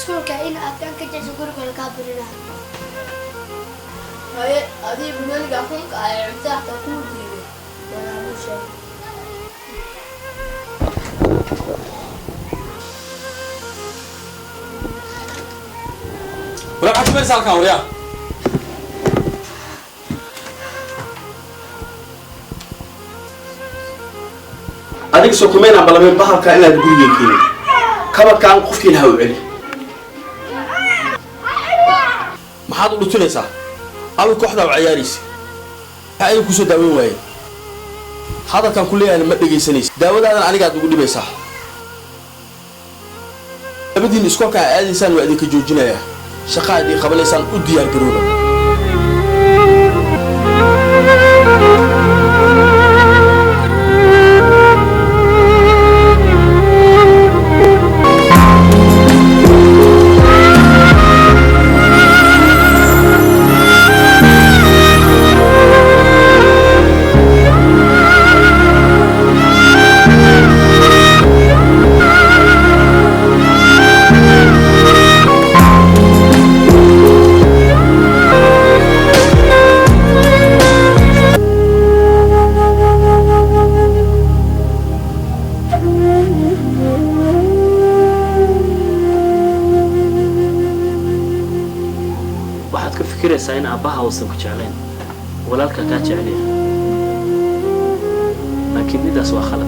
اسكولك إن أتان كجلس قرق الكابرنا هاي هذه بنلقى أخوك عرفتها تقول لي ولا مو شيء ولا حد ما يسألك أوريا أديك سكومين عم بلمن بحر كأنه تقول يكين كم كان قفك الهواء علي ما حد قلت له صح أبي كحدة وعياريس هاي كوسو داوي واي هذا كان كلية أنا ما بيجي سنيس داود هذا أنا قاعد أقول لي بصح أبدي نسكوك على إنسان وأديك جوجنا يا شقة دي قبل إنسان أدي الجروبة إن أباها وصلك جعلين ولا لك كات عليه لكن ندى سوا خلط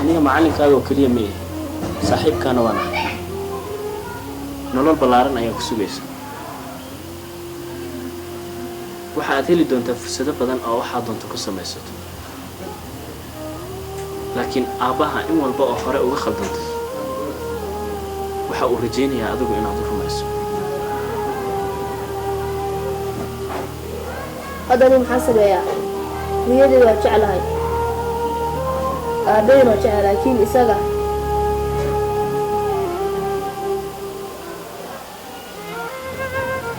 أنا معلم كذا وكلية مية صاحب كان وانا نقول بلارن أيام كسبيس waxaad heli doontaa fursado badan oo waxa doonto ku samaysato laakiin aabaha in walba oo hore uga khaldantay waxa uu rajaynayaa adigu inaad u rumayso هذا محاسب يا نيادي وجعل هاي أبين وجعل لكن إسقى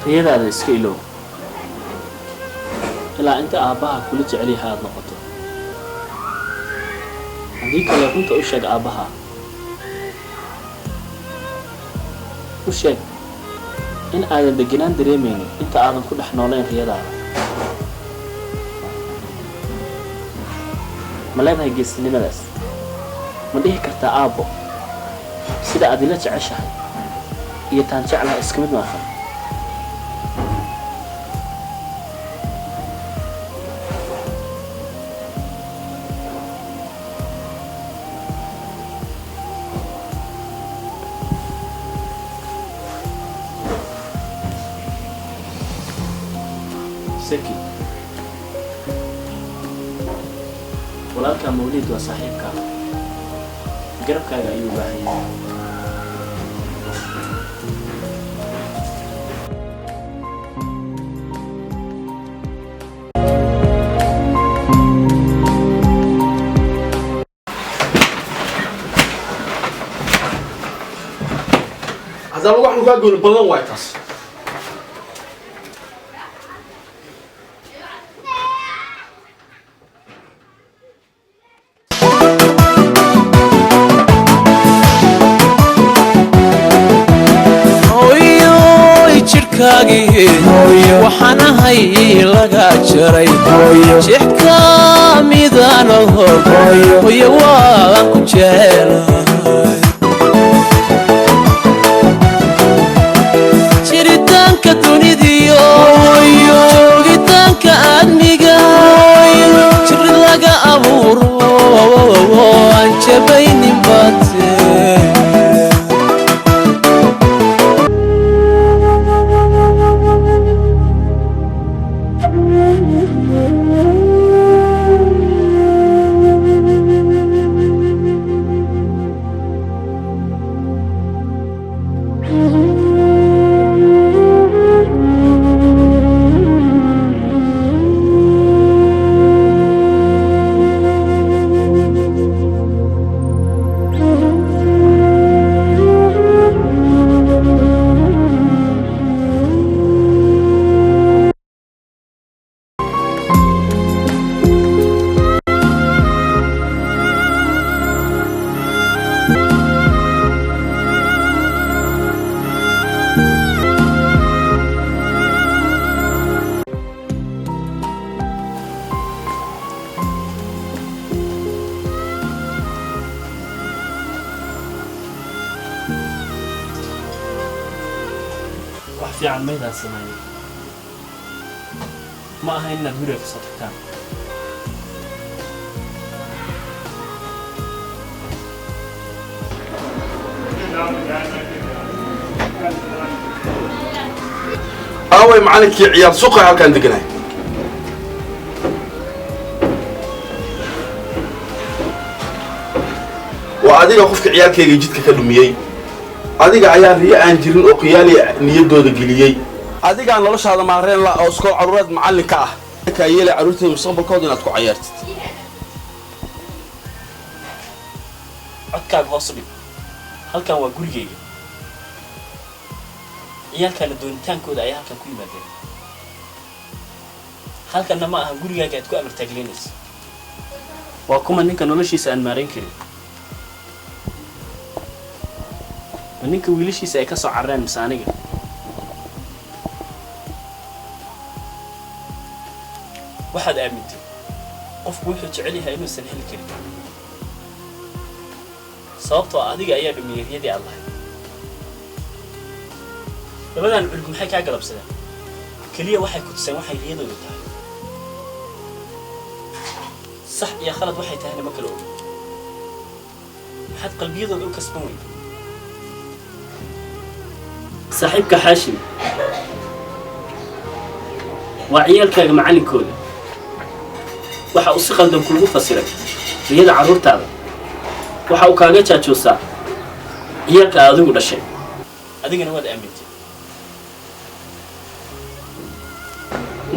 riyadaada iska ilow ilaa inta aabaha kula jecel yahay aad noqoto haddii kale runta u sheeg aabaha u sheeg in aadan deganaan dareemaynin inta aadan ku dhex noolayn riyadaada ma leedahay geesinimadaas ma dhihi kartaa aabbo sida aad ila jeceshahay iyo taan jeclaha iska mid maaha سكي ولكن مولد وصاحبك قربك أيوب باهي هذا الواحد يقول البلان وايتاس waxana hay laga jaray shixka midaan hooyo waan ku jecelahay jiritaanka dunidiyo joogitaanka aadmiga jir laga abuuro aan jabaynin baatee في عن ميدا سماي ما هي إن الدنيا في صدقتان أوي معلك يا عيال سوق هل كان دقناي وأديك أخوك عيال كي جيت كلمية أديك عيال هي أنجرين أو قيالي نيدو دقلية أديك أنا لوش هذا مارين لا أو سكول عروض معلك كايلة عروضي مصاب الكودين أتكو عيارت عدكاك هوصبي هل كان وقولي ciyaalkana doonitaankooda ayaa halkan ku yimaadeen halkanna ma aha gurigaaga aad ku amartaagleynaysa waa kuma ninka noloshiisa aan maarayn karin ma ninka wiilashiisa ay ka soo carreen mise aniga waxaad aamintay qofku wuxuu jecel yahay inuusan heli karin sababtoo adiga ayaa dhumiyey riyadii aad lahayd labadan cilmi maxay ka galabsadeen kaliya waxay ku tuseen waxay riyadoodu tahay sax iyo khalad waxay tahay ma kala og maxaad qalbiyadooda u kasban weyday saaxiibka xaashim waa ciyaalkaaga macallinkooda waxa uu si qaldan kuugu fasiray riyada carruurtaada waxa uu kaaga jaajoosaa ciyaalka aad adigu dhashay adigana waad aamintay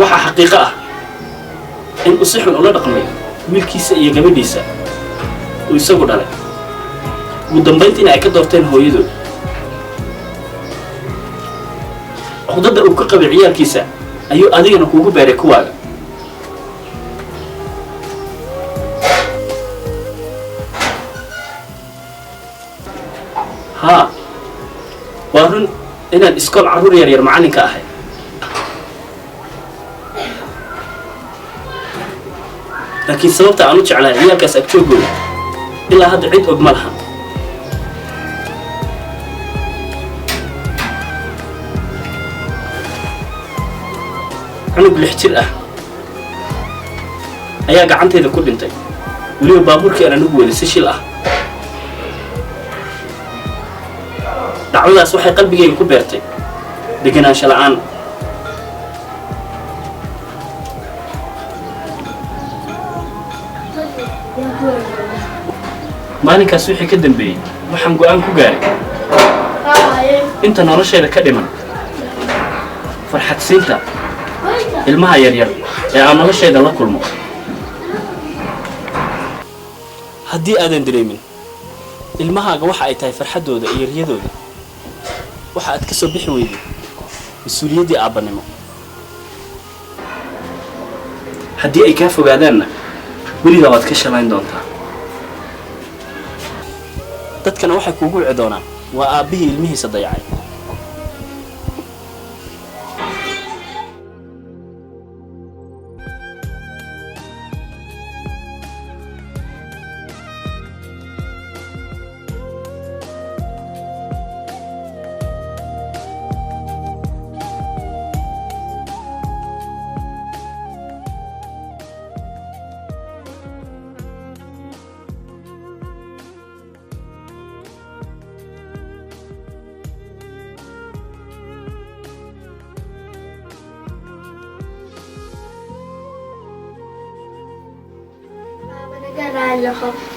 waxa xaqiiqo ah in uu si xun ula dhaqmay wiilkiisa iyo gabadhiisa uu isagu dhalay ugu dambayntiina ay ka doorteen hooyadood cudurda uu ka qabay ciyaalkiisa ayuu adigana kuugu beeray kuwaaga haa waa run inaan iskool carruur yaryar macallinka ahay laakiin sababta aan u jeclahay ciyaalkaas agjoogooda ilaa hadda cid og ma lahan cunug 6 jir ah ayaa gacantayda ku dhintay weliba baabuurkii aan anugu waday si shil ah dhacdadaas waxay qalbigayga ku beertay deganaansho la'aan maalinkaas wixii ka dambeeyay waxaan go'aan ku gaaray inta nolosheeda ka dhiman farxad siinta ilmaha yaryar ee aan nolosheeda la kulmo haddii aadan dareemin ilmahaaga waxa ay tahay farxaddooda iyo riyadooda waxa aad ka soo bixi weyday mas-uuliyaddii aabbanimo haddii ay kaa fogaadaanna weligaa waad ka shalayn doontaa dadkana waxay kuugu wici doonaan waa aabbihii ilmihiisa dayacay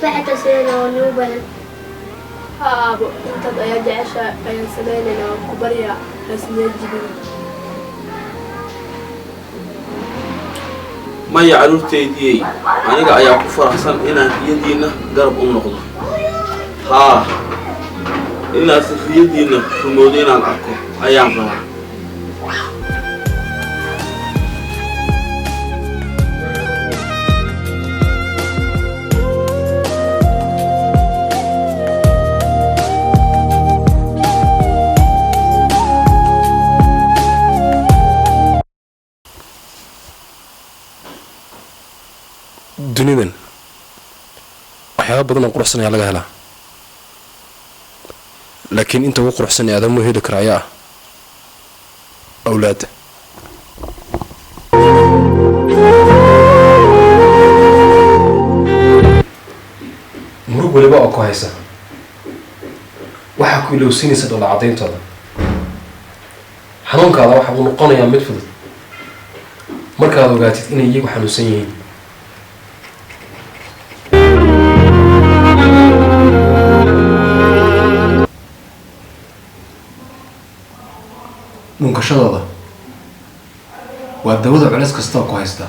واحد تسيرنا ونوبنا ها أبو أنت ضيعت عشاء أيام سميننا وكبريا رسمي الجبين ما يعرف تيدي أنا قاعد أكفر حسن إن يدينا قرب نقض ها إن يدينا في المدينة الأكو أيام فما dunidan waxyaabo badan oo quruxsan ayaa laga helaa laakiin inta ugu quruxsan ee aadamuu heli kara ayaa ah awlaadda. murug waliba oo ku haysa waxaa ku ilowsiinaysa dhoola caddayntooda. xanuunkaada waxa uu noqonayaa mid fudud markaad ogaatid inay iyagu xanuunsan yihiin. dhunkashadooda waa dawada culays kastoo ku haysta.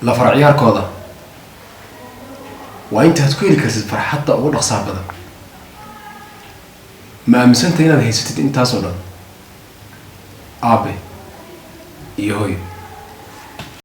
lafar ciyaarkooda waa intaad ku heli kartid farxadda ugu dhaqsaha badan. ma aaminsanta inaad haysatid intaasoo dhan aabe iyo hooyo.